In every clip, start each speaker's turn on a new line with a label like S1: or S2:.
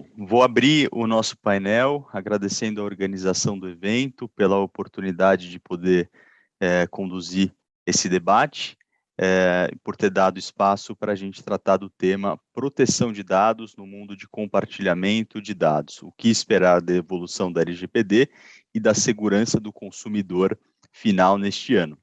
S1: Bom, vou abrir o nosso painel agradecendo a organização do evento pela oportunidade de poder conduzir esse debate, por ter dado espaço para a gente tratar do tema proteção de dados no mundo de compartilhamento de dados, o que esperar da evolução da LGPD e da segurança do consumidor final neste ano.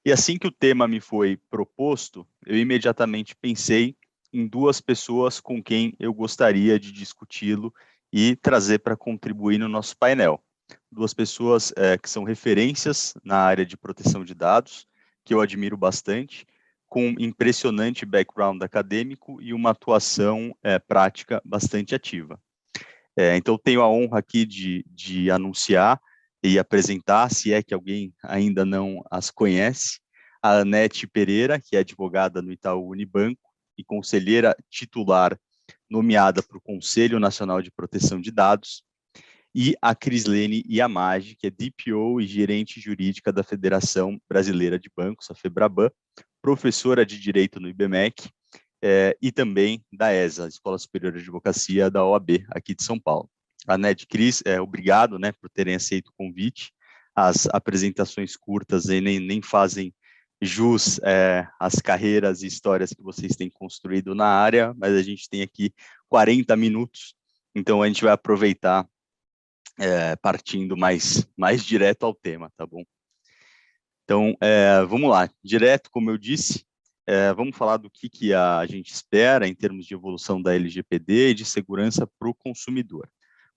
S1: E assim que o tema me foi proposto, eu imediatamente pensei em duas pessoas com quem eu gostaria de discuti-lo e trazer para contribuir no nosso painel. Duas pessoas que são referências na área de proteção de dados, que eu admiro bastante, com um impressionante background acadêmico e uma atuação prática bastante ativa. Então, tenho a honra aqui de anunciar e apresentar, se é que alguém ainda não as conhece, a Anete Pereira, que é advogada no Itaú Unibanco e conselheira titular nomeada para o Conselho Nacional de Proteção de Dados, e a Crislene Yamagi, que é DPO e gerente jurídica da Federação Brasileira de Bancos, a FEBRABAN, professora de Direito no IBMEC, e também da ESA, Escola Superior de Advocacia da OAB, aqui de São Paulo. Anete, Cris, obrigado por terem aceito o convite. As apresentações curtas nem fazem jus às carreiras e histórias que vocês têm construído na área, mas a gente tem aqui 40 minutos, então a gente vai aproveitar partindo mais direto ao tema, tá bom? Então, vamos lá, direto, como eu disse, vamos falar do que a gente espera em termos de evolução da LGPD e de segurança para o consumidor.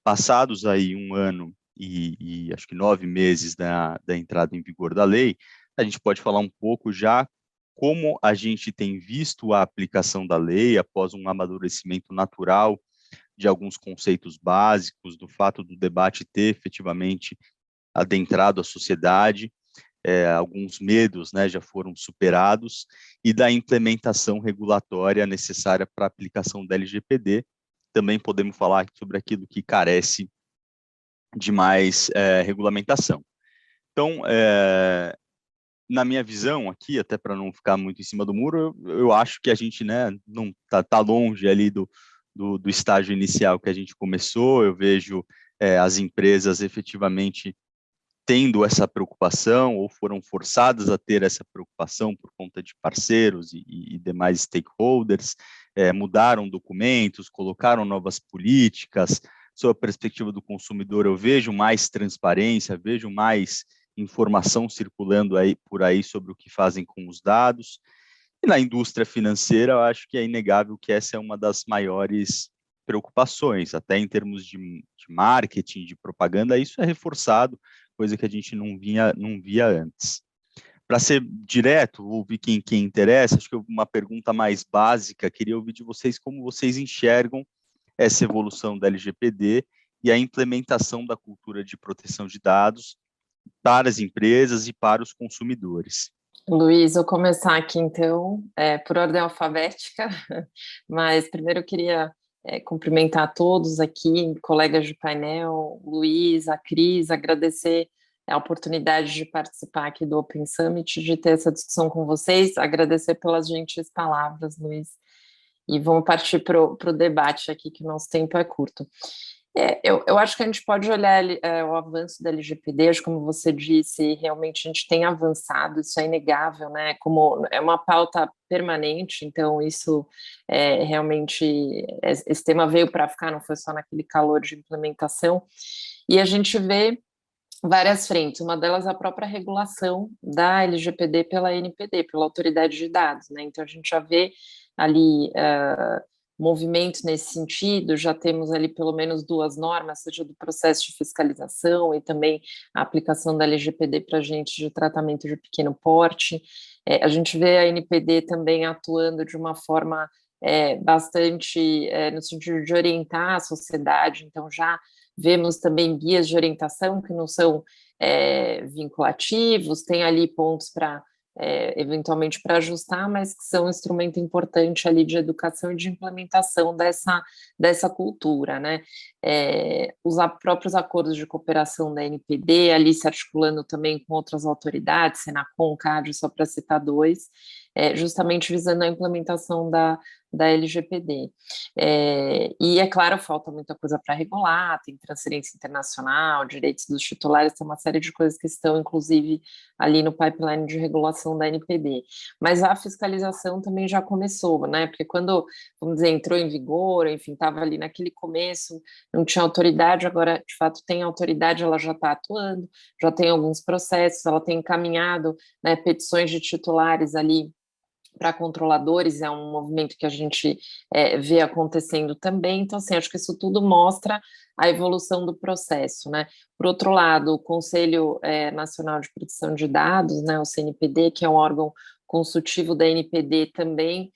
S1: Passados aí um ano e acho que 9 meses da entrada em vigor da lei, a gente pode falar um pouco já como a gente tem visto a aplicação da lei após um amadurecimento natural de alguns conceitos básicos, do fato do debate ter efetivamente adentrado a sociedade, alguns medos já foram superados, e da implementação regulatória necessária para a aplicação da LGPD. Também podemos falar sobre aquilo que carece de mais regulamentação. Então, na minha visão aqui, até para não ficar muito em cima do muro, eu acho que a gente não está longe ali do estágio inicial que a gente começou. Eu vejo as empresas efetivamente tendo essa preocupação ou foram forçadas a ter essa preocupação por conta de parceiros e demais stakeholders, mudaram documentos, colocaram novas políticas. Sob a perspectiva do consumidor, eu vejo mais transparência, vejo mais informação circulando por aí sobre o que fazem com os dados. E na indústria financeira, eu acho que é inegável que essa é uma das maiores preocupações, até em termos de marketing, de propaganda, isso é reforçado, coisa que a gente não via antes. Para ser direto, ouvir quem interessa, acho que uma pergunta mais básica, queria ouvir de vocês como vocês enxergam essa evolução da LGPD e a implementação da cultura de proteção de dados para as empresas e para os consumidores.
S2: Luiz, vou começar aqui então, por ordem alfabética, mas primeiro eu queria cumprimentar a todos aqui, colegas de painel, Luiz, a Cris, agradecer a oportunidade de participar aqui do Open Summit, de ter essa discussão com vocês, agradecer pelas gentis palavras, Luiz, e vamos partir para o debate aqui, que o nosso tempo é curto. Eu acho que a gente pode olhar o avanço da LGPD, acho que, como você disse, realmente a gente tem avançado, isso é inegável, né? Como é uma pauta permanente, então isso realmente, esse tema veio para ficar, não foi só naquele calor de implementação, e a gente vê várias frentes, uma delas a própria regulação da LGPD pela ANPD, pela Autoridade de Dados, né? Então a gente já vê ali movimentos nesse sentido, já temos ali pelo menos 2 normas, seja do processo de fiscalização e também a aplicação da LGPD para agentes de tratamento de pequeno porte. A gente vê a ANPD também atuando de uma forma bastante no sentido de orientar a sociedade, então já vemos também guias de orientação que não são vinculativos, tem ali pontos para eventualmente para ajustar, mas que são um instrumento importante ali de educação e de implementação dessa cultura, né? Os próprios acordos de cooperação da NPD, ali se articulando também com outras autoridades, Senacom, CAD, só para citar 2, justamente visando a implementação da LGPD. E, é claro, falta muita coisa para regular, tem transferência internacional, direitos dos titulares, tem uma série de coisas que estão, inclusive, ali no pipeline de regulação da NPD. Mas a fiscalização também já começou, né? Porque quando, vamos dizer, entrou em vigor, enfim, estava ali naquele começo, não tinha autoridade, agora, de fato, tem autoridade, ela já está atuando, já tem alguns processos, ela tem encaminhado, né, petições de titulares ali para controladores, é um movimento que a gente vê acontecendo também. Então, assim, acho que isso tudo mostra a evolução do processo, né? Por outro lado, o Conselho Nacional de Proteção de Dados, né, o CNPD, que é um órgão consultivo da NPD, também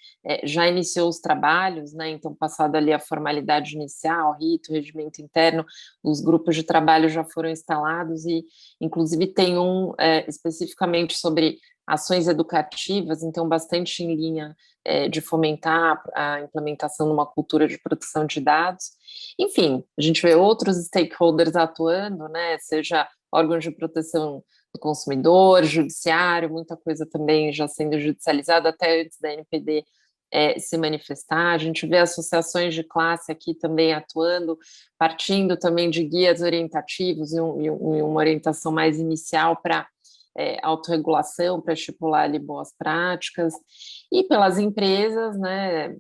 S2: já iniciou os trabalhos, né? Então, passado ali a formalidade inicial, rito, regimento interno, os grupos de trabalho já foram instalados e, inclusive, tem um especificamente sobre ações educativas, então bastante em linha de fomentar a implementação de uma cultura de proteção de dados. Enfim, a gente vê outros stakeholders atuando, né, seja órgãos de proteção do consumidor, judiciário, muita coisa também já sendo judicializada até antes da NPD se manifestar. A gente vê associações de classe aqui também atuando, partindo também de guias orientativos e uma orientação mais inicial para autorregulação, para estipular ali boas práticas, e pelas empresas, né,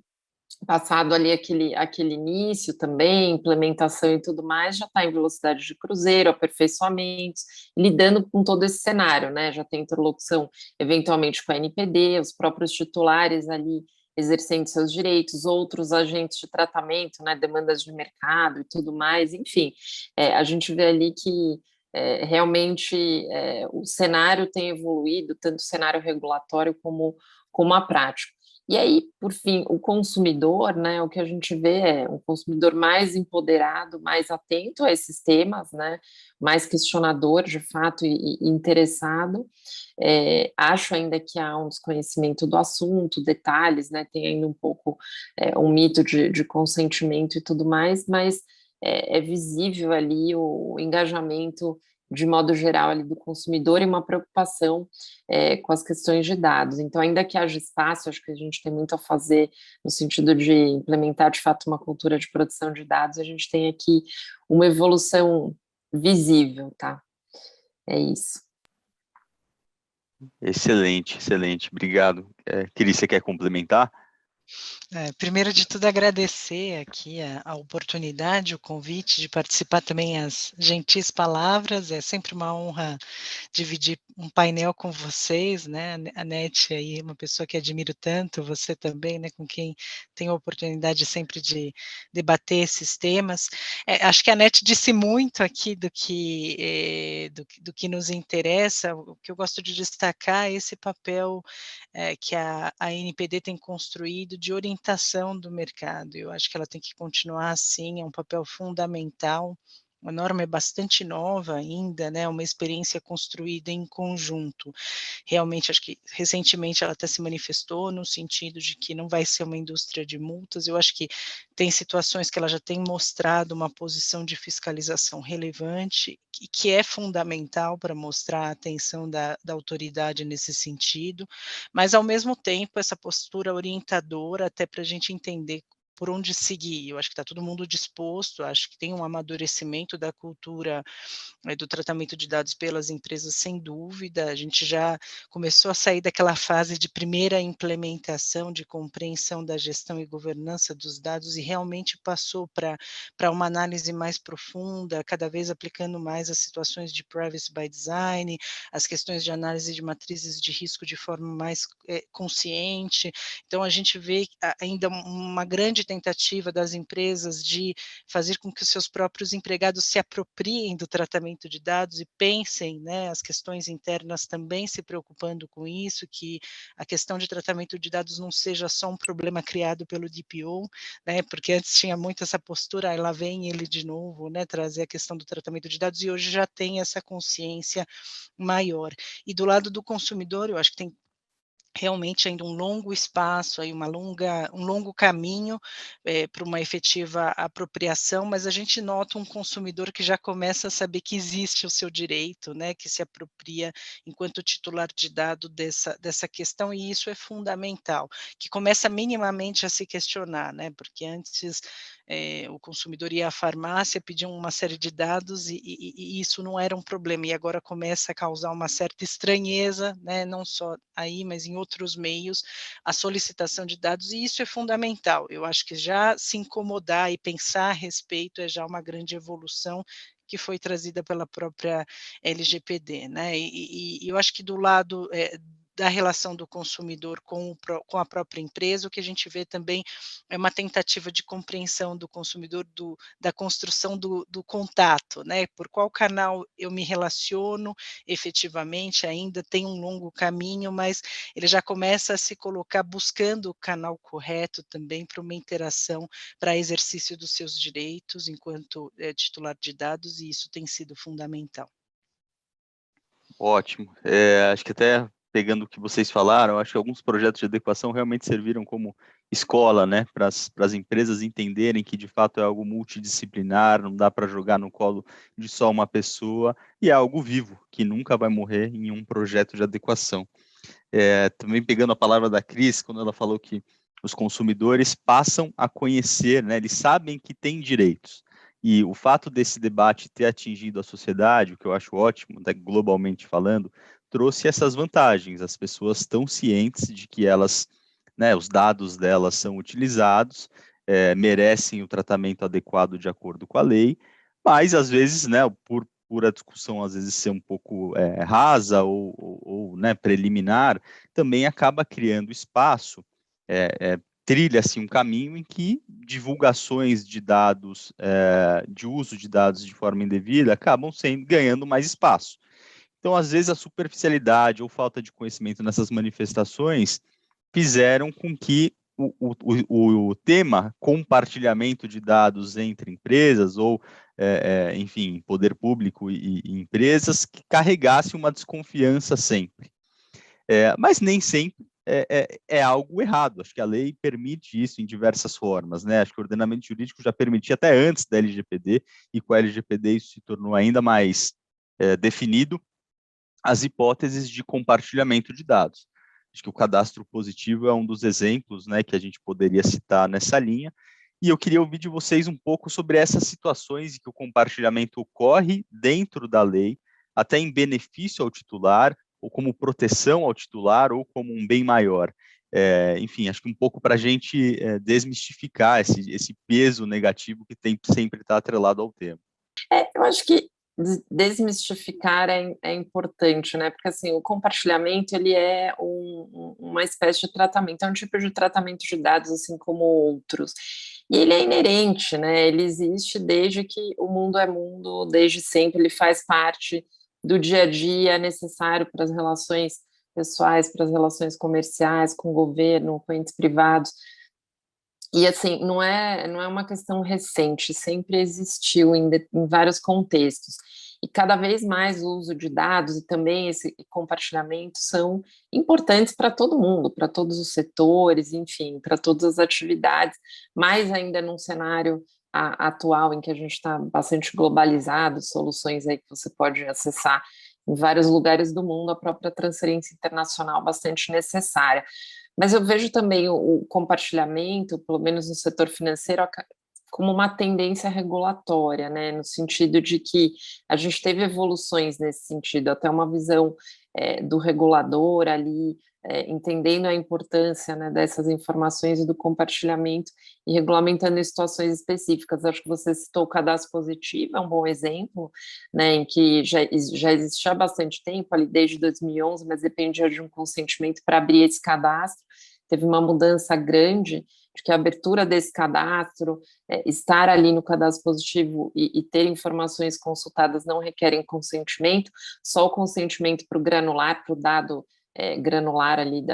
S2: passado ali aquele início também, implementação e tudo mais, já está em velocidade de cruzeiro, aperfeiçoamentos, lidando com todo esse cenário, né, já tem interlocução eventualmente com a NPD, os próprios titulares ali exercendo seus direitos, outros agentes de tratamento, né, demandas de mercado e tudo mais, enfim, a gente vê ali que realmente o cenário tem evoluído, tanto o cenário regulatório como a prática. E aí, por fim, o consumidor, né, o que a gente vê é um consumidor mais empoderado, mais atento a esses temas, né, mais questionador, de fato, e interessado. Acho ainda que há um desconhecimento do assunto, detalhes, né, tem ainda um pouco um mito de consentimento e tudo mais, mas é visível ali o engajamento de modo geral ali do consumidor e uma preocupação com as questões de dados. Então, ainda que haja espaço, acho que a gente tem muito a fazer no sentido de implementar de fato uma cultura de produção de dados, a gente tem aqui uma evolução visível, tá? É isso.
S1: Excelente, excelente, obrigado. Cris, você quer complementar?
S3: Primeiro de tudo, agradecer aqui a oportunidade, o convite de participar também, as gentis palavras, é sempre uma honra dividir um painel com vocês, né, a Nete aí, uma pessoa que admiro tanto, você também, né, com quem tenho a oportunidade sempre de debater esses temas. Acho que a Nete disse muito aqui do que nos interessa, o que eu gosto de destacar é esse papel que a NPD tem construído de orientação do mercado. Eu acho que ela tem que continuar assim, é um papel fundamental. A norma é bastante nova ainda, né, uma experiência construída em conjunto. Realmente, acho que recentemente ela até se manifestou no sentido de que não vai ser uma indústria de multas. Eu acho que tem situações que ela já tem mostrado uma posição de fiscalização relevante e que é fundamental para mostrar a atenção da autoridade nesse sentido, mas ao mesmo tempo essa postura orientadora até para a gente entender por onde seguir. Eu acho que está todo mundo disposto, acho que tem um amadurecimento da cultura do tratamento de dados pelas empresas, sem dúvida. A gente já começou a sair daquela fase de primeira implementação, de compreensão da gestão e governança dos dados e realmente passou para uma análise mais profunda, cada vez aplicando mais as situações de privacy by design, as questões de análise de matrizes de risco de forma mais consciente. Então, a gente vê ainda uma grande tentativa das empresas de fazer com que os seus próprios empregados se apropriem do tratamento de dados e pensem, né, as questões internas também se preocupando com isso, que a questão de tratamento de dados não seja só um problema criado pelo DPO, né, porque antes tinha muito essa postura, lá vem ele de novo, né, trazer a questão do tratamento de dados, e hoje já tem essa consciência maior. E do lado do consumidor, eu acho que tem realmente ainda um longo espaço, aí um longo caminho para uma efetiva apropriação, mas a gente nota um consumidor que já começa a saber que existe o seu direito, né, que se apropria enquanto titular de dado dessa questão, e isso é fundamental, que começa minimamente a se questionar, né, porque antes o consumidor ia à farmácia, pedia uma série de dados e isso não era um problema, e agora começa a causar uma certa estranheza, né, não só aí, mas em outros meios, a solicitação de dados, e isso é fundamental. Eu acho que já se incomodar e pensar a respeito é já uma grande evolução que foi trazida pela própria LGPD, né, e eu acho que do lado, da relação do consumidor com a própria empresa, o que a gente vê também é uma tentativa de compreensão do consumidor da construção do contato, né, por qual canal eu me relaciono efetivamente, ainda tem um longo caminho, mas ele já começa a se colocar buscando o canal correto também para uma interação, para exercício dos seus direitos enquanto, titular de dados, e isso tem sido fundamental.
S1: Ótimo. Acho que até pegando o que vocês falaram, acho que alguns projetos de adequação realmente serviram como escola, né, para as empresas entenderem que de fato é algo multidisciplinar, não dá para jogar no colo de só uma pessoa, e é algo vivo, que nunca vai morrer em um projeto de adequação. Também pegando a palavra da Cris, quando ela falou que os consumidores passam a conhecer, né, eles sabem que têm direitos. E o fato desse debate ter atingido a sociedade, o que eu acho ótimo, né, globalmente falando, trouxe essas vantagens. As pessoas estão cientes de que elas, né, os dados delas são utilizados, merecem o tratamento adequado de acordo com a lei, mas às vezes, né, por a discussão às vezes ser um pouco rasa ou né, preliminar, também acaba criando espaço, trilha-se um caminho em que divulgações de dados, de uso de dados de forma indevida, acabam ganhando mais espaço. Então, às vezes, a superficialidade ou falta de conhecimento nessas manifestações fizeram com que o tema compartilhamento de dados entre empresas ou, enfim, poder público e empresas, que carregasse uma desconfiança sempre. Mas nem sempre é algo errado. Acho que a lei permite isso em diversas formas, né? Acho que o ordenamento jurídico já permitia até antes da LGPD, e com a LGPD isso se tornou ainda mais definido, as hipóteses de compartilhamento de dados. Acho que o cadastro positivo é um dos exemplos, né, que a gente poderia citar nessa linha, e eu queria ouvir de vocês um pouco sobre essas situações em que o compartilhamento ocorre dentro da lei, até em benefício ao titular, ou como proteção ao titular, ou como um bem maior. Enfim, acho que um pouco para a gente desmistificar esse peso negativo que tem sempre está atrelado ao tema.
S2: Eu acho que desmistificar é importante, né? Porque assim, o compartilhamento ele é uma espécie de tratamento, é um tipo de tratamento de dados, assim como outros. E ele é inerente, né? Ele existe desde que o mundo é mundo, desde sempre, ele faz parte do dia a dia, é necessário para as relações pessoais, para as relações comerciais, com o governo, com entes privados. E assim, não é uma questão recente, sempre existiu em vários contextos. E cada vez mais o uso de dados e também esse compartilhamento são importantes para todo mundo, para todos os setores, enfim, para todas as atividades, mais ainda num cenário atual em que a gente está bastante globalizado, soluções aí que você pode acessar em vários lugares do mundo, a própria transferência internacional bastante necessária. Mas eu vejo também o compartilhamento, pelo menos no setor financeiro, como uma tendência regulatória, né, no sentido de que a gente teve evoluções nesse sentido, até uma visão do regulador ali, entendendo a importância, né, dessas informações e do compartilhamento e regulamentando em situações específicas. Acho que você citou o cadastro positivo, é um bom exemplo, né, em que já existia há bastante tempo, ali desde 2011, mas dependia de um consentimento para abrir esse cadastro. Teve uma mudança grande de que a abertura desse cadastro, estar ali no cadastro positivo e ter informações consultadas não requerem consentimento, só o consentimento para o granular, para o dado granular ali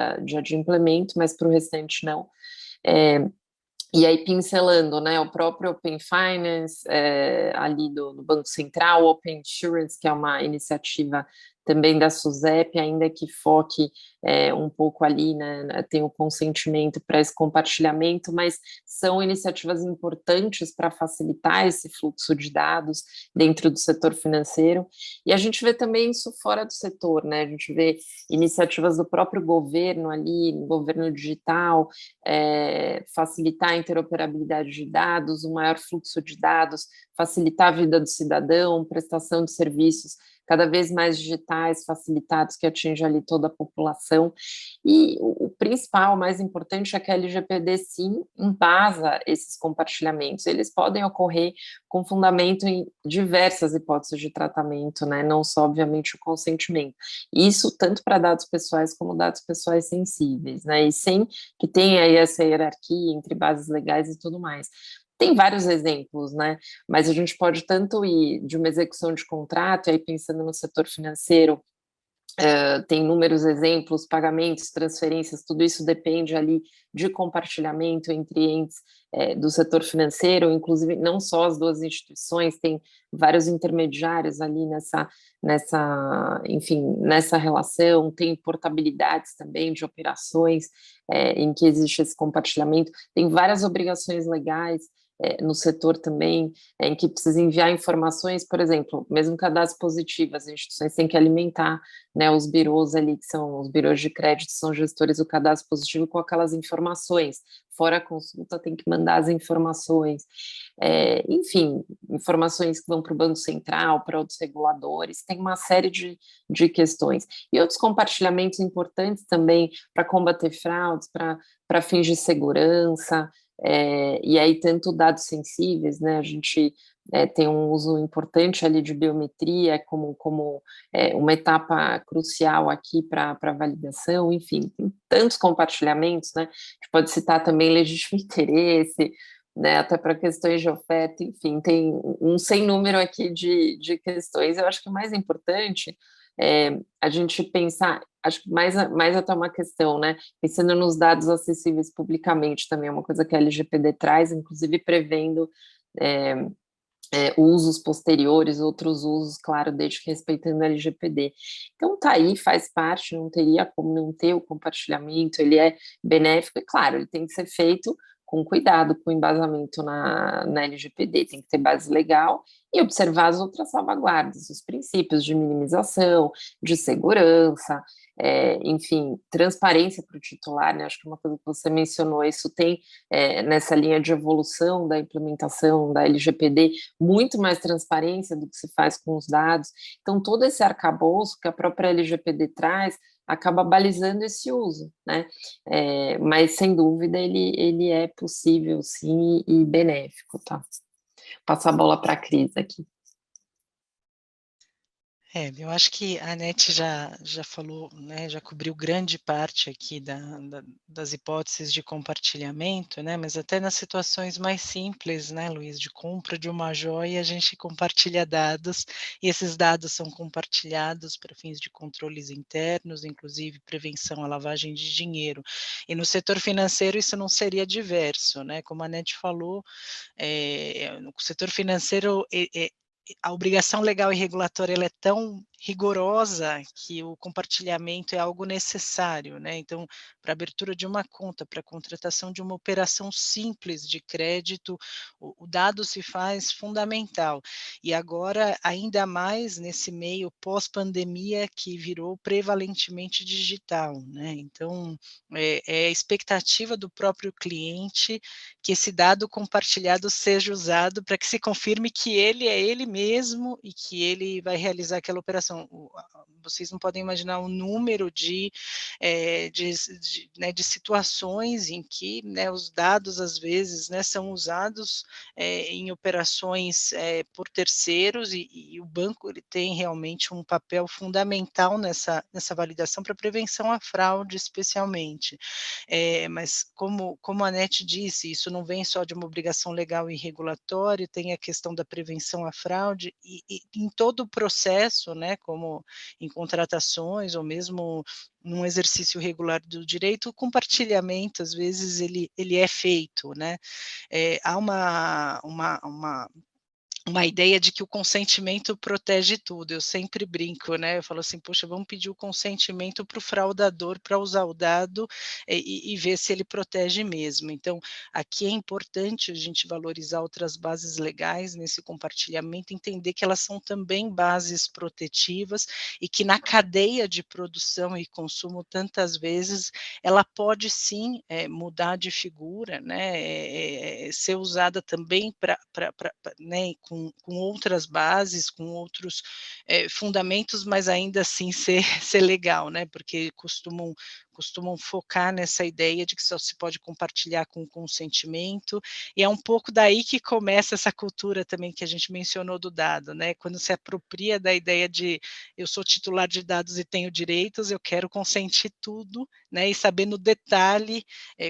S2: de implemento, mas para o restante não. E aí, pincelando, né, o próprio Open Finance, ali do Banco Central, o Open Insurance, que é uma iniciativa também da SUSEP, ainda que foque um pouco ali, né, tem o consentimento para esse compartilhamento, mas são iniciativas importantes para facilitar esse fluxo de dados dentro do setor financeiro, e a gente vê também isso fora do setor, né, a gente vê iniciativas do próprio governo ali, governo digital, facilitar a interoperabilidade de dados, um maior fluxo de dados, facilitar a vida do cidadão, prestação de serviços cada vez mais digitais, facilitados, que atinge ali toda a população. E o principal, o mais importante, é que a LGPD, sim, embasa esses compartilhamentos. Eles podem ocorrer com fundamento em diversas hipóteses de tratamento, né? Não só, obviamente, o consentimento. Isso tanto para dados pessoais como dados pessoais sensíveis, né? E sem que tenha aí essa hierarquia entre bases legais e tudo mais. Tem vários exemplos, né? Mas a gente pode tanto ir de uma execução de contrato, e aí pensando no setor financeiro, tem inúmeros exemplos, pagamentos, transferências, tudo isso depende ali de compartilhamento entre entes do setor financeiro, inclusive não só as duas instituições, tem vários intermediários ali enfim, nessa relação, tem portabilidades também de operações em que existe esse compartilhamento, tem várias obrigações legais no setor também, em que precisa enviar informações, por exemplo, mesmo cadastro positivo, as instituições têm que alimentar, né, os birôs ali, que são os birôs de crédito, são gestores do cadastro positivo com aquelas informações, fora a consulta tem que mandar as informações, enfim, informações que vão para o Banco Central, para outros reguladores, tem uma série de questões. E outros compartilhamentos importantes também para combater fraudes, para fins de segurança, e aí tanto dados sensíveis, né, a gente tem um uso importante ali de biometria como uma etapa crucial aqui para validação, enfim, tem tantos compartilhamentos, né, a gente pode citar também legítimo interesse, né, até para questões de oferta, enfim, tem um sem número aqui de questões. Eu acho que o mais importante é a gente pensar, acho que mais até uma questão, né, pensando nos dados acessíveis publicamente também, é uma coisa que a LGPD traz, inclusive prevendo usos posteriores, outros usos, claro, desde que respeitando a LGPD. Então, tá aí, faz parte, não teria como não ter o compartilhamento, ele é benéfico, e claro, ele tem que ser feito com cuidado, com embasamento na LGPD, tem que ter base legal e observar as outras salvaguardas, os princípios de minimização, de segurança, enfim, transparência para o titular, né? Acho que uma coisa que você mencionou, isso tem nessa linha de evolução da implementação da LGPD, muito mais transparência do que se faz com os dados. Então, todo esse arcabouço que a própria LGPD traz acaba balizando esse uso, né? Mas, sem dúvida, ele é possível, sim, e benéfico, tá? Passo a bola para a Cris aqui.
S3: Eu acho que a Anete já falou, né, já cobriu grande parte aqui das hipóteses de compartilhamento, né, mas até nas situações mais simples, né, Luiz, de compra de uma joia, a gente compartilha dados, e esses dados são compartilhados para fins de controles internos, inclusive prevenção à lavagem de dinheiro. E no setor financeiro isso não seria diverso, né, como a Anete falou, no setor financeiro a obrigação legal e regulatória ela é tão rigorosa que o compartilhamento é algo necessário, né? Então, para abertura de uma conta, para contratação de uma operação simples de crédito, o dado se faz fundamental. E agora, ainda mais nesse meio pós-pandemia que virou prevalentemente digital, né? Então, é a expectativa do próprio cliente que esse dado compartilhado seja usado para que se confirme que ele é ele mesmo e que ele vai realizar aquela operação. Vocês não podem imaginar o número de situações em que, né, os dados, às vezes, né, são usados em operações por terceiros, e o banco ele tem realmente um papel fundamental nessa validação para prevenção à fraude, especialmente. Mas, como a Anete disse, isso não vem só de uma obrigação legal e regulatória, tem a questão da prevenção à fraude, e em todo o processo, né, como em contratações, ou mesmo num exercício regular do direito, o compartilhamento, às vezes, ele é feito, né? Há uma ideia de que o consentimento protege tudo. Eu sempre brinco, né? Eu falo assim, poxa, vamos pedir o consentimento para o fraudador para usar o dado e ver se ele protege mesmo. Então, aqui é importante a gente valorizar outras bases legais nesse compartilhamento, entender que elas são também bases protetivas e que na cadeia de produção e consumo, tantas vezes, ela pode sim mudar de figura, né? Ser usada também para, né, com outras bases, com outros fundamentos, mas ainda assim ser legal, né? Porque costumam focar nessa ideia de que só se pode compartilhar com consentimento, e é um pouco daí que começa essa cultura também que a gente mencionou do dado, né? Quando se apropria da ideia de eu sou titular de dados e tenho direitos, eu quero consentir tudo, né? E saber no detalhe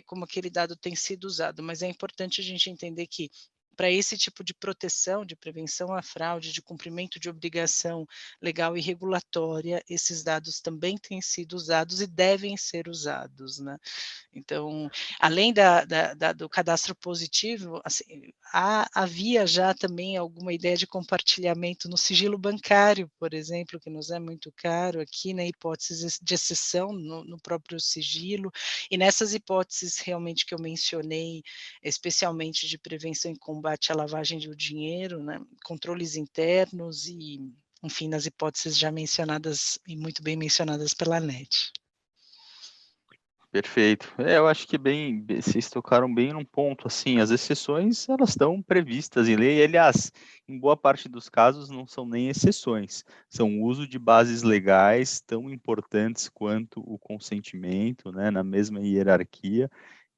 S3: como aquele dado tem sido usado, mas é importante a gente entender que para esse tipo de proteção, de prevenção à fraude, de cumprimento de obrigação legal e regulatória, esses dados também têm sido usados e devem ser usados, né? Então, além do cadastro positivo, assim, havia já também alguma ideia de compartilhamento no sigilo bancário, por exemplo, que nos é muito caro aqui, né, hipóteses de exceção no próprio sigilo, e nessas hipóteses realmente que eu mencionei, especialmente de prevenção e combate à lavagem do dinheiro, né, controles internos e, enfim, nas hipóteses já mencionadas e muito bem mencionadas pela NET.
S1: Perfeito. Eu acho que vocês tocaram bem num ponto, assim, as exceções, elas estão previstas em lei, e, aliás, em boa parte dos casos não são nem exceções, são o uso de bases legais tão importantes quanto o consentimento, né, na mesma hierarquia.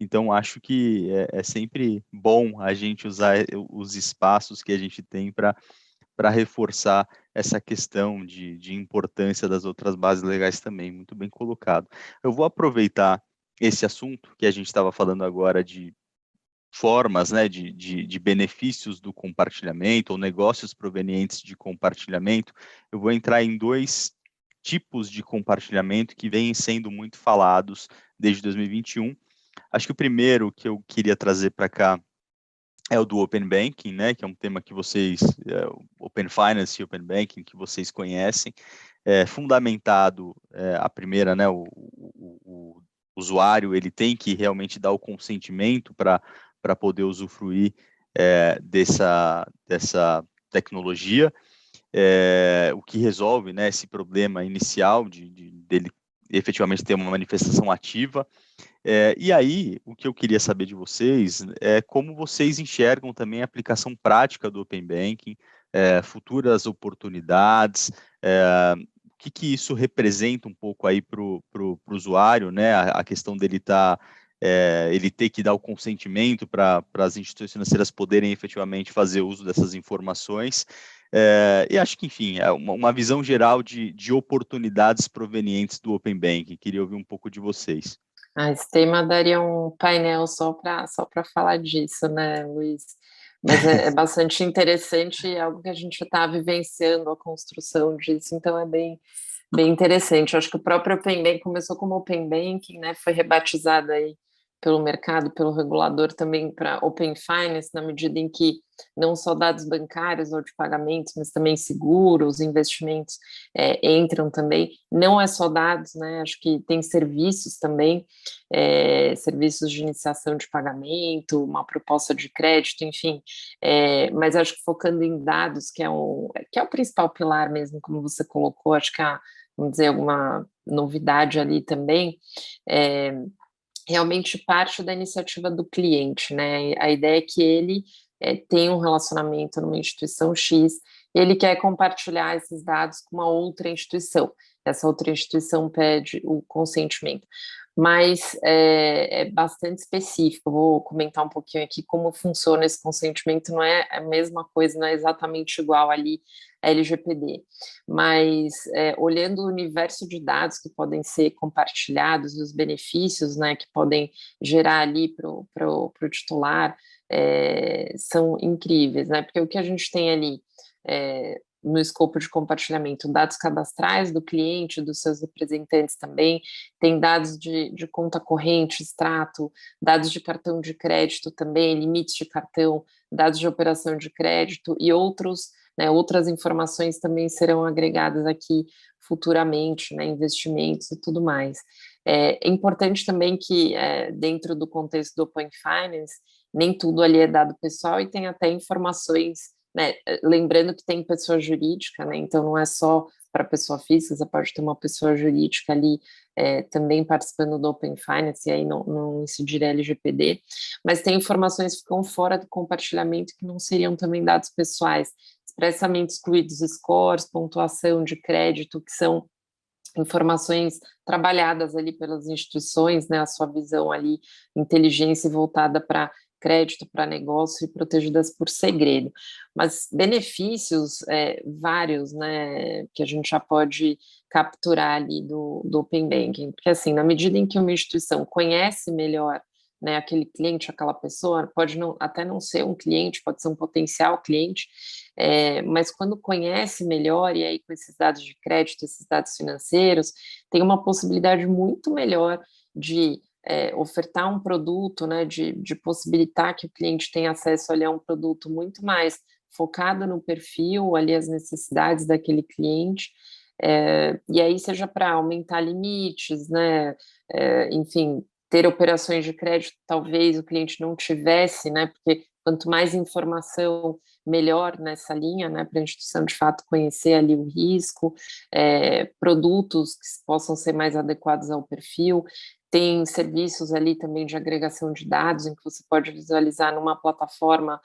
S1: Então, acho que é sempre bom a gente usar os espaços que a gente tem para reforçar essa questão de importância das outras bases legais também, muito bem colocado. Eu vou aproveitar esse assunto que a gente estava falando agora de formas, né, de benefícios do compartilhamento ou negócios provenientes de compartilhamento. Eu vou entrar em 2 tipos de compartilhamento que vêm sendo muito falados desde 2021. Acho que o primeiro que eu queria trazer para cá é o do Open Banking, né, que é um tema que vocês, Open Finance e Open Banking, que vocês conhecem, fundamentado, a primeira, né, o usuário, ele tem que realmente dar o consentimento para poder usufruir dessa tecnologia, o que resolve, né, esse problema inicial dele efetivamente ter uma manifestação ativa. E aí, o que eu queria saber de vocês é como vocês enxergam também a aplicação prática do Open Banking, futuras oportunidades, o que isso representa um pouco aí para o usuário, né? A questão dele ele ter que dar o consentimento para as instituições financeiras poderem efetivamente fazer uso dessas informações. E acho que, enfim, é uma visão geral de oportunidades provenientes do Open Banking. Queria ouvir um pouco de vocês.
S2: Esse tema daria um painel só para falar disso, né, Luiz? Mas é bastante interessante, é algo que a gente está vivenciando a construção disso, então é bem interessante. Eu acho que o próprio Open Banking começou como Open Banking, né? Foi rebatizado aí pelo mercado, pelo regulador também para Open Finance, na medida em que não só dados bancários ou de pagamentos, mas também seguros, investimentos entram também. Não é só dados, né? Acho que tem serviços também, serviços de iniciação de pagamento, uma proposta de crédito, enfim. Mas acho que focando em dados, que é o principal pilar mesmo, como você colocou, acho que vamos dizer, alguma novidade ali também, realmente parte da iniciativa do cliente, né? A ideia é que ele tem um relacionamento numa instituição X e ele quer compartilhar esses dados com uma outra instituição. Essa outra instituição pede o consentimento. Mas é bastante específico. Vou comentar um pouquinho aqui como funciona esse consentimento. Não é a mesma coisa, não é exatamente igual ali a LGPD. Mas olhando o universo de dados que podem ser compartilhados e os benefícios, né, que podem gerar ali para o titular, são incríveis, né? Porque o que a gente tem ali, no escopo de compartilhamento, dados cadastrais do cliente, dos seus representantes também, tem dados de conta corrente, extrato, dados de cartão de crédito também, limites de cartão, dados de operação de crédito e outros, né, outras informações também serão agregadas aqui futuramente, né, investimentos e tudo mais. É importante também que, dentro do contexto do Open Finance, nem tudo ali é dado pessoal e tem até informações, né, lembrando que tem pessoa jurídica, né, então não é só para pessoa física, você pode ter uma pessoa jurídica ali também participando do Open Finance, e aí não incidiria LGPD, mas tem informações que ficam fora do compartilhamento que não seriam também dados pessoais, expressamente excluídos scores, pontuação de crédito, que são informações trabalhadas ali pelas instituições, né, a sua visão ali, inteligência voltada para crédito, para negócio e protegidas por segredo. Mas benefícios vários, né, que a gente já pode capturar ali do Open Banking, porque assim, na medida em que uma instituição conhece melhor, né, aquele cliente, aquela pessoa, pode até não ser um cliente, pode ser um potencial cliente, mas quando conhece melhor, e aí com esses dados de crédito, esses dados financeiros, tem uma possibilidade muito melhor de ofertar um produto, né, de possibilitar que o cliente tenha acesso ali a um produto muito mais focado no perfil, ali as necessidades daquele cliente, e aí seja para aumentar limites, né, enfim, ter operações de crédito, talvez o cliente não tivesse, né, porque quanto mais informação, melhor nessa linha, né, para a instituição de fato conhecer ali o risco, produtos que possam ser mais adequados ao perfil, tem serviços ali também de agregação de dados, em que você pode visualizar numa plataforma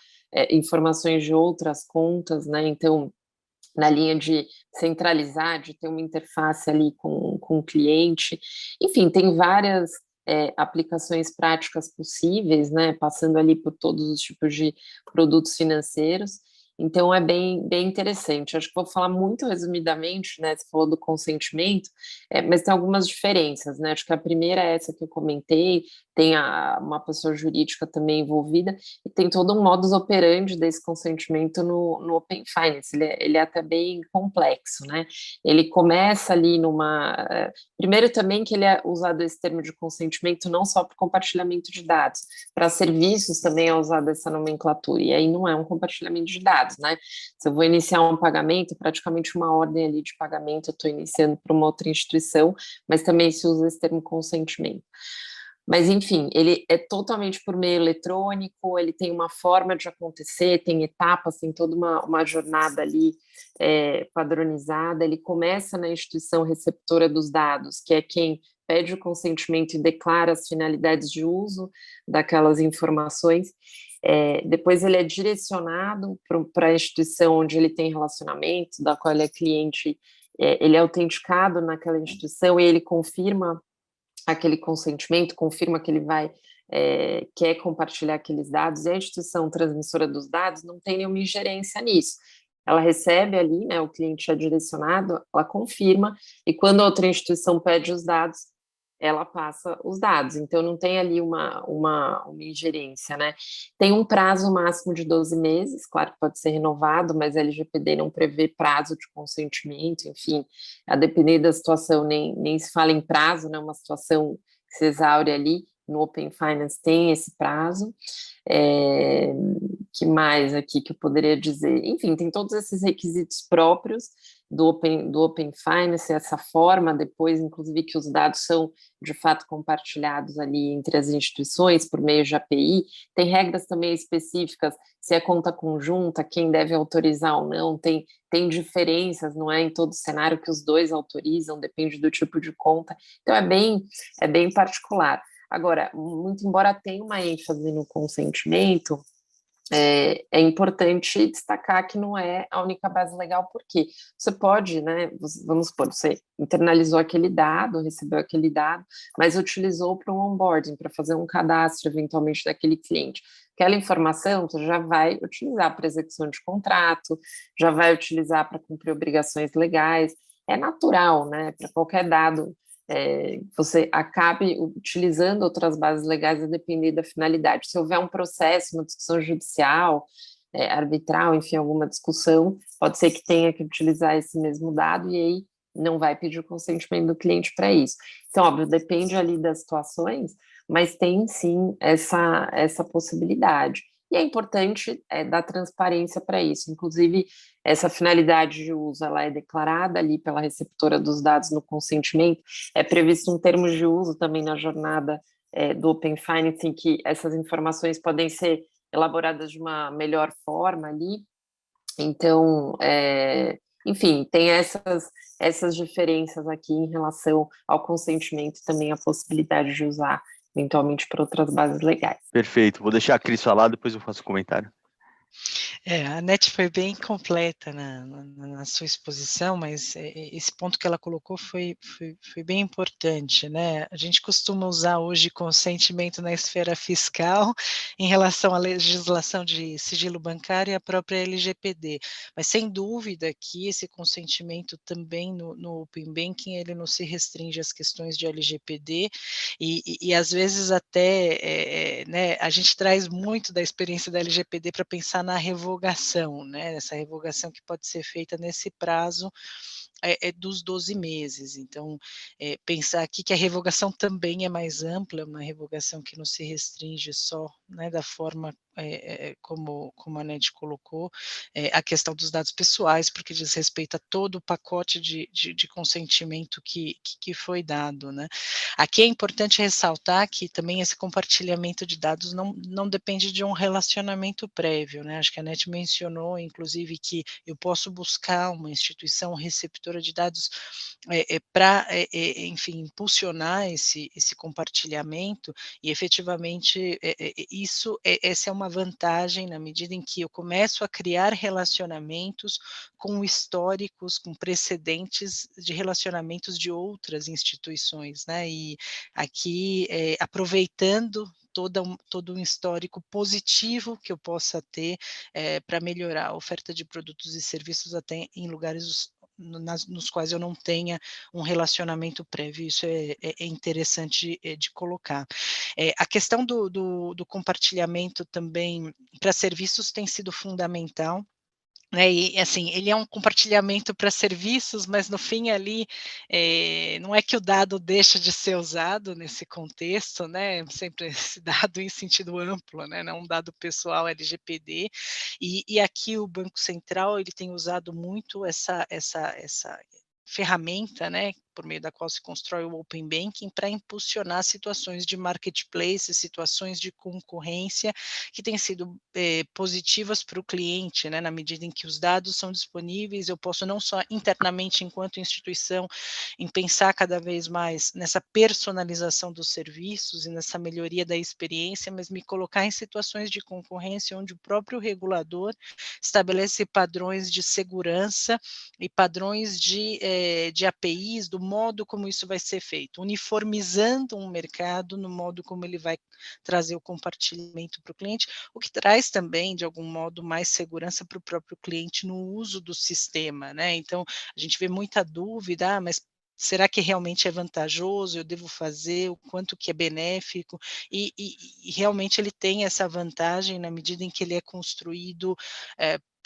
S2: informações de outras contas, né, então na linha de centralizar, de ter uma interface ali com o cliente, enfim, tem várias aplicações práticas possíveis, né, passando ali por todos os tipos de produtos financeiros, então é bem interessante. Acho que vou falar muito resumidamente, né, você falou do consentimento, mas tem algumas diferenças, né, acho que a primeira é essa que eu comentei, tem uma pessoa jurídica também envolvida, e tem todo um modus operandi desse consentimento no Open Finance, ele é até bem complexo, né, ele começa ali primeiro também que ele é usado esse termo de consentimento não só para compartilhamento de dados, para serviços também é usada essa nomenclatura, e aí não é um compartilhamento de dados, né, se eu vou iniciar um pagamento, praticamente uma ordem ali de pagamento, eu estou iniciando para uma outra instituição, mas também se usa esse termo consentimento. Mas, enfim, ele é totalmente por meio eletrônico, ele tem uma forma de acontecer, tem etapas, tem toda uma jornada ali padronizada, ele começa na instituição receptora dos dados, que é quem pede o consentimento e declara as finalidades de uso daquelas informações, depois ele é direcionado para a instituição onde ele tem relacionamento, da qual ele é cliente, ele é autenticado naquela instituição e ele confirma aquele consentimento, confirma que ele quer compartilhar aqueles dados, e a instituição transmissora dos dados não tem nenhuma ingerência nisso. Ela recebe ali, né, o cliente é direcionado, ela confirma, e quando a outra instituição pede os dados, ela passa os dados, então não tem ali uma ingerência, né? Tem um prazo máximo de 12 meses, claro que pode ser renovado, mas a LGPD não prevê prazo de consentimento, enfim, a depender da situação, nem se fala em prazo, né? Uma situação que se exaure ali, no Open Finance tem esse prazo. Que mais aqui que eu poderia dizer? Enfim, tem todos esses requisitos próprios do Open Finance, essa forma depois, inclusive, que os dados são de fato compartilhados ali entre as instituições por meio de API. Tem regras também específicas, se é conta conjunta, quem deve autorizar ou não, tem diferenças, não é em todo cenário que os dois autorizam, depende do tipo de conta, então é bem particular. Agora, muito embora tenha uma ênfase no consentimento, é importante destacar que não é a única base legal, porque você pode, né, vamos supor, você internalizou aquele dado, recebeu aquele dado, mas utilizou para um onboarding, para fazer um cadastro, eventualmente, daquele cliente. Aquela informação você já vai utilizar para execução de contrato, já vai utilizar para cumprir obrigações legais, é natural, né, para qualquer dado você acabe utilizando outras bases legais a depender da finalidade. Se houver um processo, uma discussão judicial, arbitral, enfim, alguma discussão, pode ser que tenha que utilizar esse mesmo dado e aí não vai pedir o consentimento do cliente para isso. Então, óbvio, depende ali das situações, mas tem sim essa possibilidade. E é importante dar transparência para isso. Inclusive, essa finalidade de uso ela é declarada ali pela receptora dos dados no consentimento, é previsto um termo de uso também na jornada do Open Finance, em que essas informações podem ser elaboradas de uma melhor forma ali. Então, enfim, tem essas diferenças aqui em relação ao consentimento e também a possibilidade de usar eventualmente para outras bases legais.
S1: Perfeito, vou deixar a Cris falar, depois eu faço o comentário.
S3: A Anete foi bem completa na sua exposição, mas esse ponto que ela colocou foi bem importante, né? A gente costuma usar hoje consentimento na esfera fiscal em relação à legislação de sigilo bancário e à própria LGPD, mas sem dúvida que esse consentimento também no Open Banking, ele não se restringe às questões de LGPD e às vezes até, né, a gente traz muito da experiência da LGPD para pensar na revogação, né, essa revogação que pode ser feita nesse prazo dos 12 meses. Então, pensar aqui que a revogação também é mais ampla, uma revogação que não se restringe só, né, da forma como a Anete colocou, a questão dos dados pessoais, porque diz respeito a todo o pacote de consentimento que foi dado, né. Aqui é importante ressaltar que também esse compartilhamento de dados não depende de um relacionamento prévio, né, acho que a Anete mencionou, inclusive, que eu posso buscar uma instituição receptora de dados para, enfim, impulsionar esse compartilhamento e efetivamente essa é uma vantagem na medida em que eu começo a criar relacionamentos com históricos, com precedentes de relacionamentos de outras instituições, né, e aqui aproveitando todo um histórico positivo que eu possa ter para melhorar a oferta de produtos e serviços até em lugares nos quais eu não tenha um relacionamento prévio, isso é interessante de colocar. A questão do compartilhamento também para serviços tem sido fundamental, né, e assim, ele é um compartilhamento para serviços, mas no fim ali, não é que o dado deixa de ser usado nesse contexto, né, sempre esse dado em sentido amplo, né, não um dado pessoal LGPD, e aqui o Banco Central ele tem usado muito essa ferramenta, né, por meio da qual se constrói o Open Banking para impulsionar situações de marketplace, situações de concorrência que têm sido positivas para o cliente, né, na medida em que os dados são disponíveis, eu posso não só internamente enquanto instituição, em pensar cada vez mais nessa personalização dos serviços e nessa melhoria da experiência, mas me colocar em situações de concorrência onde o próprio regulador estabelece padrões de segurança e padrões de APIs, do modo como isso vai ser feito, uniformizando um mercado no modo como ele vai trazer o compartilhamento para o cliente, o que traz também, de algum modo, mais segurança para o próprio cliente no uso do sistema, né? Então, a gente vê muita dúvida, mas será que realmente é vantajoso? Eu devo fazer? O quanto que é benéfico? E realmente ele tem essa vantagem na medida em que ele é construído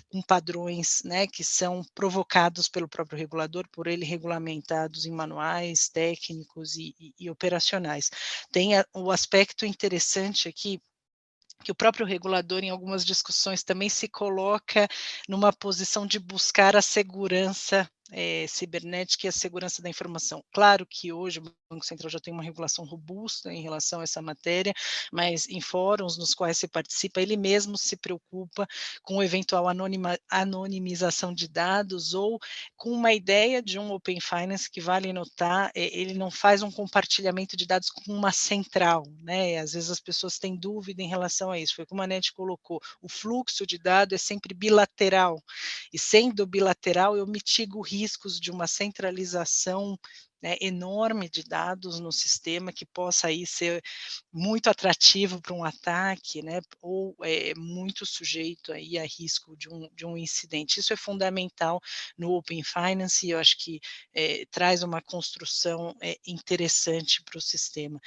S3: com padrões, né, que são provocados pelo próprio regulador, por ele regulamentados em manuais técnicos e operacionais. Tem o aspecto interessante aqui, que o próprio regulador, em algumas discussões, também se coloca numa posição de buscar a segurança cibernética e a segurança da informação. Claro que hoje o Banco Central já tem uma regulação robusta em relação a essa matéria, mas em fóruns nos quais se participa, ele mesmo se preocupa com eventual anonimização de dados ou com uma ideia de um Open Finance que, vale notar, ele não faz um compartilhamento de dados com uma central, né? Às vezes as pessoas têm dúvida em relação a isso. Foi como a Anete colocou, o fluxo de dados é sempre bilateral, e sendo bilateral eu mitigo riscos de uma centralização né, enorme de dados no sistema que possa aí ser muito atrativo para um ataque, né, ou muito sujeito aí a risco de um incidente. Isso é fundamental no Open Finance e eu acho que traz uma construção interessante para o sistema.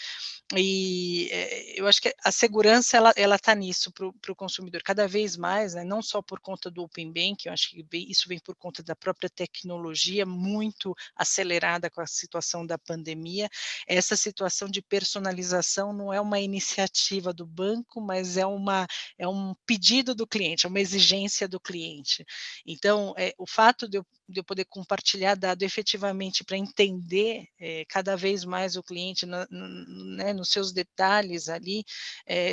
S3: E eu acho que a segurança ela está nisso para o consumidor cada vez mais, né, não só por conta do Open Banking, eu acho que isso vem por conta da própria tecnologia muito acelerada com a situação da pandemia. Essa situação de personalização não é uma iniciativa do banco, mas é um pedido do cliente, é uma exigência do cliente. Então, o fato de eu poder compartilhar dado efetivamente para entender cada vez mais o cliente né, nos seus detalhes ali,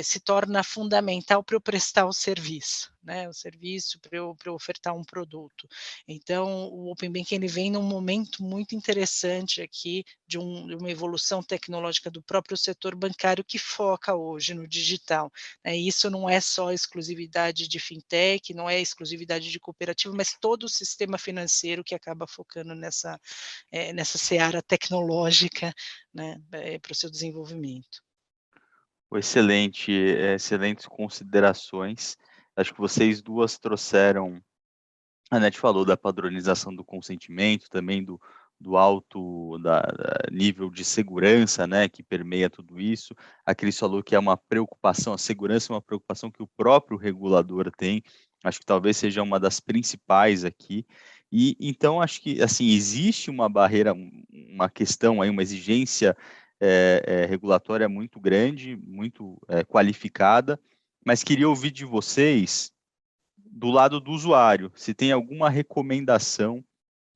S3: se torna fundamental para eu prestar o serviço, né, o serviço para eu ofertar um produto. Então, o Open Banking ele vem num momento muito interessante aqui de uma evolução tecnológica do próprio setor bancário que foca hoje no digital. Né, isso não é só exclusividade de fintech, não é exclusividade de cooperativa, mas todo o sistema financeiro que acaba focando nessa seara tecnológica, né, para o seu desenvolvimento.
S1: Excelente, excelentes considerações. Acho que vocês duas trouxeram, a Net falou da padronização do consentimento, também do alto nível de segurança, né, que permeia tudo isso. A Cris falou que é uma preocupação, a segurança é uma preocupação que o próprio regulador tem, acho que talvez seja uma das principais aqui. E então acho que, assim, existe uma barreira, uma questão aí, uma exigência regulatória muito grande, muito qualificada, mas queria ouvir de vocês, do lado do usuário, se tem alguma recomendação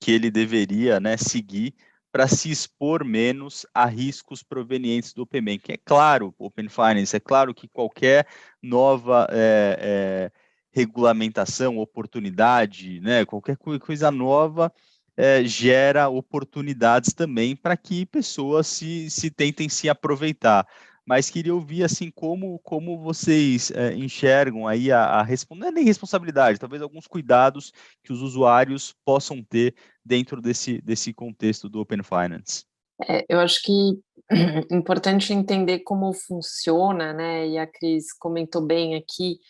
S1: que ele deveria, né, seguir para se expor menos a riscos provenientes do Open Banking. É claro, Open Finance, é claro que qualquer nova regulamentação, oportunidade, né, qualquer coisa nova gera oportunidades também para que pessoas se tentem se aproveitar. Mas queria ouvir assim como vocês enxergam aí não é nem responsabilidade, talvez alguns cuidados que os usuários possam ter dentro desse contexto do Open Finance.
S2: Eu acho que é importante entender como funciona, né? E a Cris comentou bem aqui,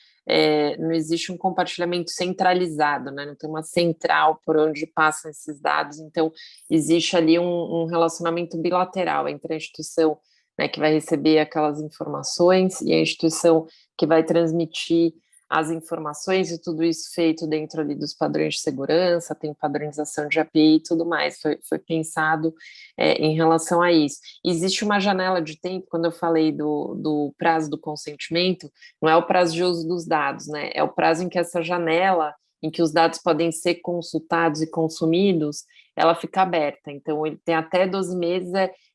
S2: não existe um compartilhamento centralizado, né? Não tem uma central por onde passam esses dados, então existe ali um relacionamento bilateral entre a instituição, né, que vai receber aquelas informações e a instituição que vai transmitir as informações, e tudo isso feito dentro ali dos padrões de segurança, tem padronização de API e tudo mais, foi pensado em relação a isso. Existe uma janela de tempo, quando eu falei do prazo do consentimento, não é o prazo de uso dos dados, né? É o prazo em que essa janela, em que os dados podem ser consultados e consumidos, ela fica aberta. Então, ele tem até 12 meses,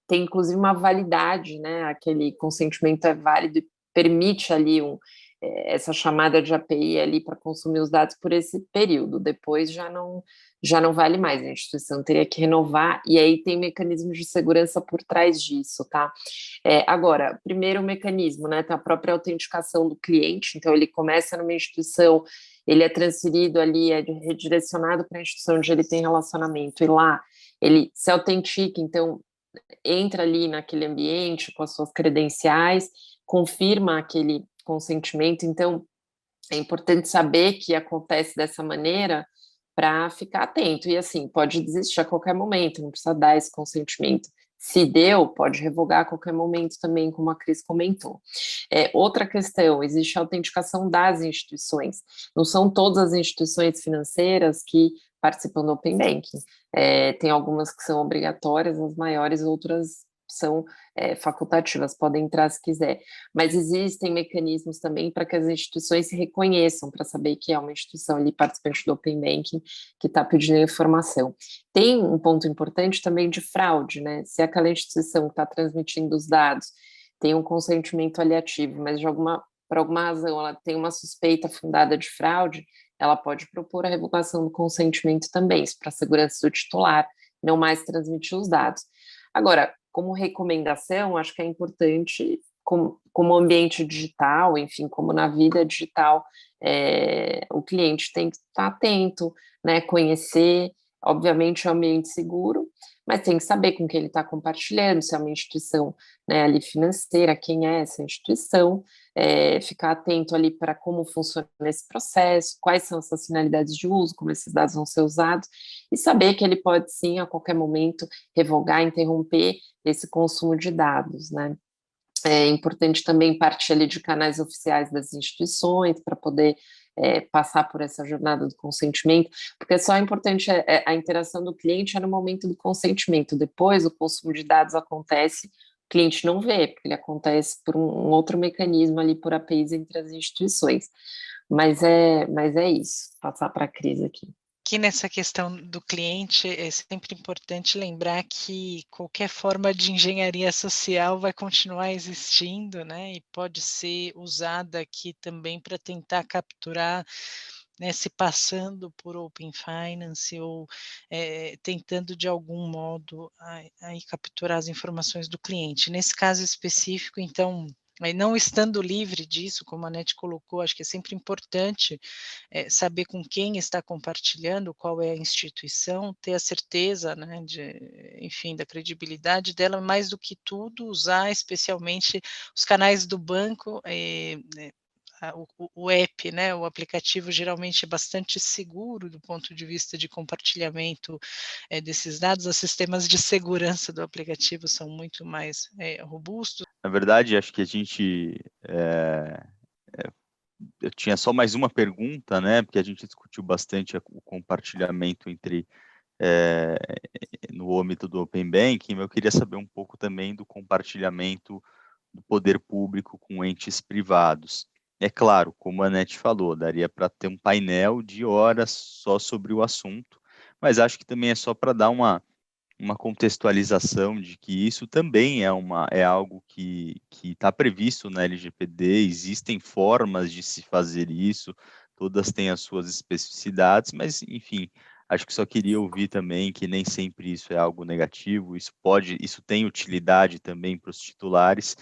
S2: tem inclusive uma validade, né? Aquele consentimento é válido e permite ali essa chamada de API ali para consumir os dados por esse período. Depois já não vale mais, a instituição teria que renovar, e aí tem mecanismos de segurança por trás disso, tá? Agora, primeiro mecanismo, né, tem a própria autenticação do cliente, então ele começa numa instituição, ele é transferido ali, é redirecionado para a instituição onde ele tem relacionamento, e lá ele se autentica, então entra ali naquele ambiente com as suas credenciais, confirma aquele consentimento, então é importante saber que acontece dessa maneira para ficar atento. E assim, pode desistir a qualquer momento, não precisa dar esse consentimento. Se deu, pode revogar a qualquer momento também, como a Cris comentou. Outra questão, existe a autenticação das instituições. Não são todas as instituições financeiras que participam do Open Banking. Tem algumas que são obrigatórias, as maiores, outras são facultativas, podem entrar se quiser, mas existem mecanismos também para que as instituições se reconheçam, para saber que é uma instituição ali participante do Open Banking que está pedindo informação. Tem um ponto importante também de fraude, né? Se aquela instituição que está transmitindo os dados tem um consentimento aliativo, mas por alguma razão ela tem uma suspeita fundada de fraude, ela pode propor a revogação do consentimento também, isso para a segurança do titular, não mais transmitir os dados. Agora, como recomendação, acho que é importante, como ambiente digital, enfim, como na vida digital, o cliente tem que estar atento, né, conhecer, obviamente é um ambiente seguro, mas tem que saber com quem ele está compartilhando, se é uma instituição, né, ali financeira, quem é essa instituição, ficar atento ali para como funciona esse processo, quais são essas finalidades de uso, como esses dados vão ser usados, e saber que ele pode sim, a qualquer momento, revogar, interromper esse consumo de dados, né. É importante também partir ali de canais oficiais das instituições para poder passar por essa jornada do consentimento, porque só é importante a interação do cliente no momento do consentimento, depois o consumo de dados acontece, o cliente não vê, porque ele acontece por um outro mecanismo ali, por APIs entre as instituições, mas é isso, passar para a Cris aqui.
S3: Aqui nessa questão do cliente, é sempre importante lembrar que qualquer forma de engenharia social vai continuar existindo, né, e pode ser usada aqui também para tentar capturar, né, se passando por Open Finance ou tentando de algum modo aí capturar as informações do cliente. Nesse caso específico, então, não estando livre disso, como a Anete colocou, acho que é sempre importante saber com quem está compartilhando, qual é a instituição, ter a certeza, né, enfim, da credibilidade dela, mais do que tudo, usar especialmente os canais do banco, o app, né, o aplicativo geralmente é bastante seguro do ponto de vista de compartilhamento desses dados, os sistemas de segurança do aplicativo são muito mais robustos.
S1: Na verdade, acho que a gente eu tinha só mais uma pergunta, né, porque a gente discutiu bastante o compartilhamento entre, eh, no âmbito do Open Banking, eu queria saber um pouco também do compartilhamento do poder público com entes privados. É claro, como a Anete falou, daria para ter um painel de horas só sobre o assunto, mas acho que também é só para dar uma contextualização de que isso também é algo que está previsto na LGPD, existem formas de se fazer isso, todas têm as suas especificidades, mas enfim, acho que só queria ouvir também que nem sempre isso é algo negativo, isso tem utilidade também para os titulares,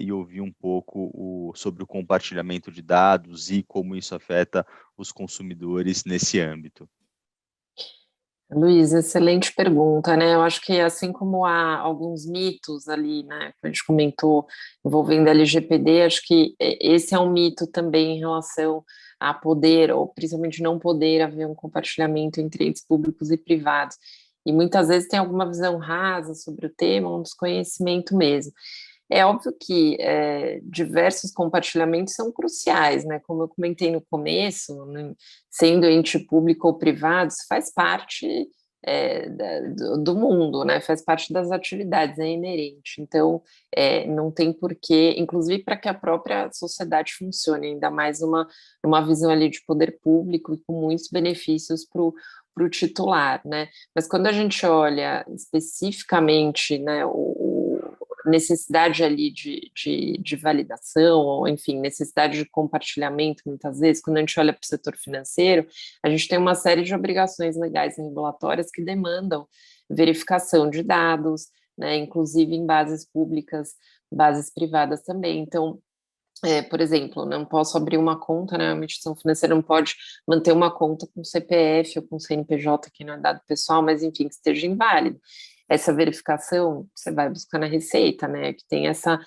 S1: e ouvir um pouco sobre o compartilhamento de dados e como isso afeta os consumidores nesse âmbito.
S2: Luiz, excelente pergunta, né? Eu acho que assim como há alguns mitos ali, né, que a gente comentou envolvendo a LGPD, acho que esse é um mito também em relação a poder, ou principalmente não poder haver um compartilhamento entre entes públicos e privados. E muitas vezes tem alguma visão rasa sobre o tema, um desconhecimento mesmo. É óbvio que diversos compartilhamentos são cruciais, né? Como eu comentei no começo, né, sendo ente público ou privado, isso faz parte do mundo, né? Faz parte das atividades, é inerente. Então, não tem porquê, inclusive para que a própria sociedade funcione, ainda mais numa visão ali de poder público e com muitos benefícios para o titular, né? Mas quando a gente olha especificamente, né, necessidade ali de validação, ou enfim, necessidade de compartilhamento, muitas vezes, quando a gente olha para o setor financeiro, a gente tem uma série de obrigações legais e regulatórias que demandam verificação de dados, né, inclusive em bases públicas, bases privadas também. Então, por exemplo, não posso abrir uma conta, né, uma instituição financeira não pode manter uma conta com CPF ou com CNPJ, que não é dado pessoal, mas enfim, que esteja inválido. Essa verificação, você vai buscar na Receita, né, que tem essa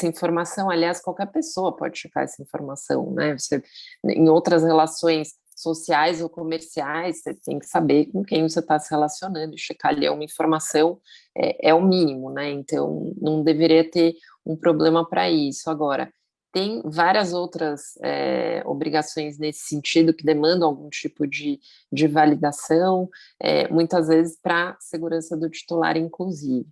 S2: informação, aliás, qualquer pessoa pode checar essa informação, né, em outras relações sociais ou comerciais, você tem que saber com quem você está se relacionando e checar ali uma informação, é o mínimo, né, então não deveria ter um problema para isso. Agora, tem várias outras obrigações nesse sentido que demandam algum tipo de validação, muitas vezes para segurança do titular, inclusive.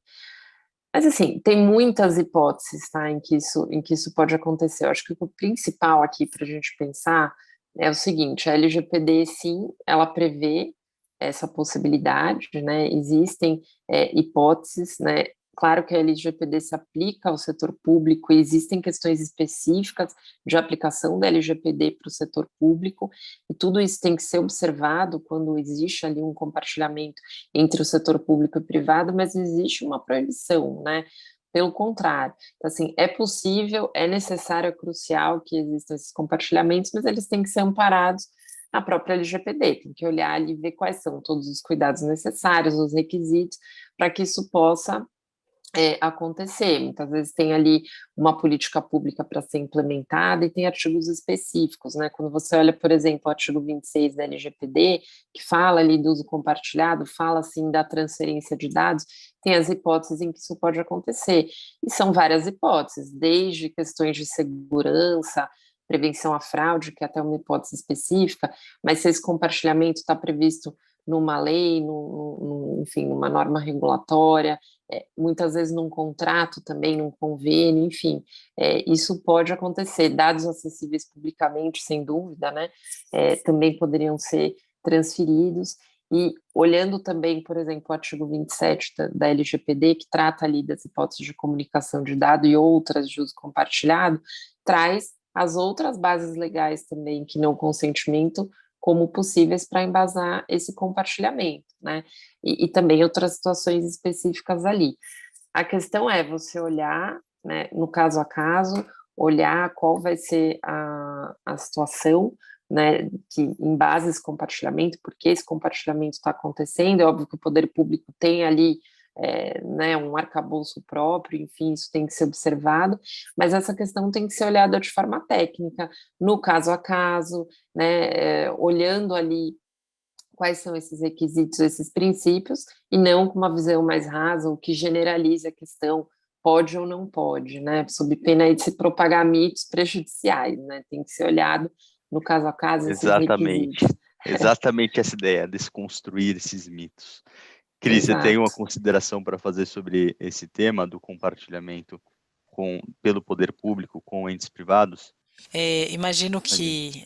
S2: Mas, assim, tem muitas hipóteses, tá, em que isso pode acontecer. Eu acho que o principal aqui para a gente pensar é o seguinte: a LGPD, sim, ela prevê essa possibilidade, né, existem hipóteses, né. Claro que a LGPD se aplica ao setor público e existem questões específicas de aplicação da LGPD para o setor público, e tudo isso tem que ser observado quando existe ali um compartilhamento entre o setor público e privado, mas existe uma proibição, né? Pelo contrário, então, assim, é possível, é necessário, é crucial que existam esses compartilhamentos, mas eles têm que ser amparados na própria LGPD, tem que olhar ali e ver quais são todos os cuidados necessários, os requisitos, para que isso possa acontecer. Muitas vezes tem ali uma política pública para ser implementada e tem artigos específicos, né? Quando você olha, por exemplo, o artigo 26 da LGPD, que fala ali do uso compartilhado, fala assim da transferência de dados, tem as hipóteses em que isso pode acontecer. E são várias hipóteses, desde questões de segurança, prevenção à fraude, que é até uma hipótese específica, mas se esse compartilhamento está previsto numa lei, enfim, numa norma regulatória, muitas vezes num contrato também, num convênio, enfim, isso pode acontecer. Dados acessíveis publicamente, sem dúvida, né, também poderiam ser transferidos. E olhando também, por exemplo, o artigo 27 da LGPD, que trata ali das hipóteses de comunicação de dado e outras de uso compartilhado, traz as outras bases legais também, que não consentimento, como possíveis para embasar esse compartilhamento, né? E também outras situações específicas ali. A questão é você olhar, né, no caso a caso, olhar qual vai ser a situação, né, que em base a esse compartilhamento, porque esse compartilhamento está acontecendo, é óbvio que o poder público tem ali né, um arcabouço próprio, enfim, isso tem que ser observado, mas essa questão tem que ser olhada de forma técnica, no caso a caso, né, olhando ali quais são esses requisitos, esses princípios, e não com uma visão mais rasa, ou que generalize a questão, pode ou não pode, né, sob pena aí de se propagar mitos prejudiciais, né, tem que ser olhado no caso a caso esses requisitos.
S1: Exatamente essa ideia, desconstruir esses mitos. Cris, você tem uma consideração para fazer sobre esse tema do compartilhamento pelo poder público com entes privados?
S3: Imagino que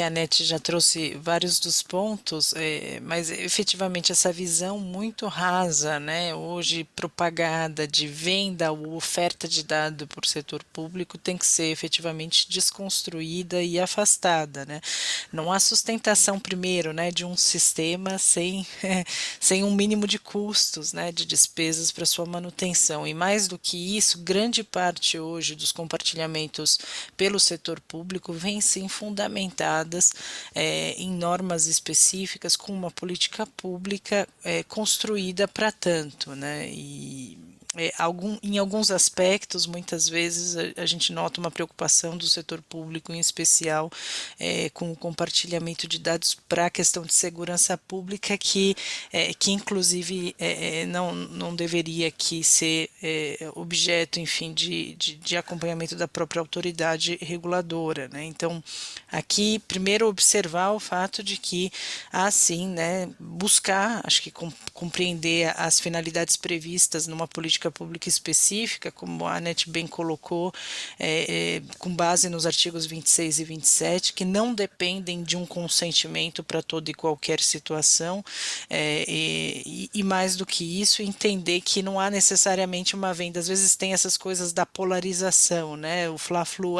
S3: a Anete já trouxe vários dos pontos, mas efetivamente essa visão muito rasa, né, hoje propagada de venda ou oferta de dado por setor público tem que ser efetivamente desconstruída e afastada, né? Não há sustentação primeiro, né, de um sistema sem um mínimo de custos, né, de despesas para sua manutenção. E mais do que isso, grande parte hoje dos compartilhamentos pelo setor público vêm sim fundamentadas em normas específicas com uma política pública construída para tanto, né? E em alguns aspectos, muitas vezes a gente nota uma preocupação do setor público, em especial com o compartilhamento de dados para a questão de segurança pública, que inclusive não deveria aqui ser objeto, enfim, de acompanhamento da própria autoridade reguladora, né? Então, aqui, primeiro observar o fato de que há sim, né, buscar, acho que compreender as finalidades previstas numa política pública específica, como a Anete bem colocou, com base nos artigos 26 e 27, que não dependem de um consentimento para toda e qualquer situação, e mais do que isso, entender que não há necessariamente uma venda. Às vezes tem essas coisas da polarização, né? O fla-flu,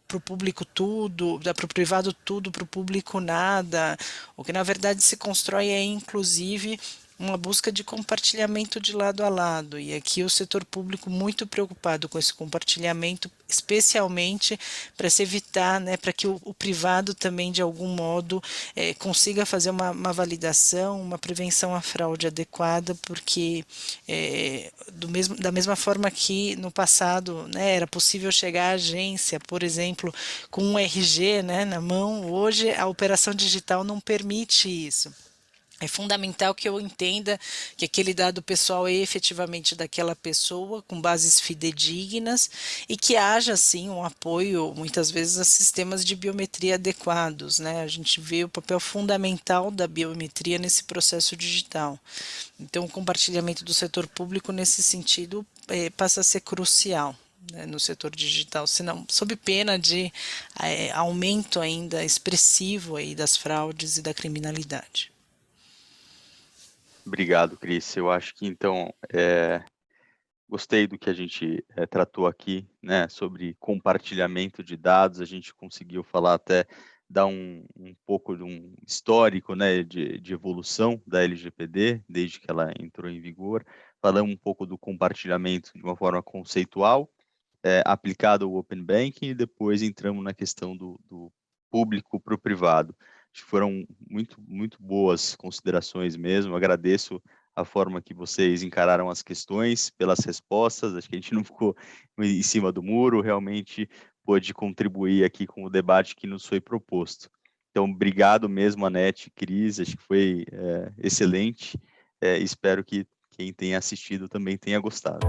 S3: para o público tudo, para o privado tudo, para o público nada. O que na verdade se constrói é inclusive uma busca de compartilhamento de lado a lado, e aqui o setor público muito preocupado com esse compartilhamento, especialmente para se evitar, né, para que o privado também de algum modo consiga fazer uma validação, uma prevenção à fraude adequada, porque da mesma forma que no passado, né, era possível chegar à agência, por exemplo, com um RG, né, na mão, hoje a operação digital não permite isso. É fundamental que eu entenda que aquele dado pessoal é efetivamente daquela pessoa, com bases fidedignas, e que haja, sim, um apoio, muitas vezes, a sistemas de biometria adequados, né? A gente vê o papel fundamental da biometria nesse processo digital. Então, o compartilhamento do setor público, nesse sentido, passa a ser crucial, né, no setor digital, senão, sob pena de aumento ainda expressivo aí das fraudes e da criminalidade.
S1: Obrigado, Cris. Eu acho que, então, gostei do que a gente tratou aqui, né, sobre compartilhamento de dados. A gente conseguiu falar até, dar um pouco de um histórico, né, de evolução da LGPD, desde que ela entrou em vigor. Falamos um pouco do compartilhamento de uma forma conceitual, aplicado ao Open Banking, e depois entramos na questão do público para o privado. Acho que foram muito boas considerações mesmo. Agradeço a forma que vocês encararam as questões, pelas respostas. Acho que a gente não ficou em cima do muro, realmente pôde contribuir aqui com o debate que nos foi proposto. Então, obrigado mesmo, Anete, Cris, acho que foi excelente. Espero que quem tenha assistido também tenha gostado.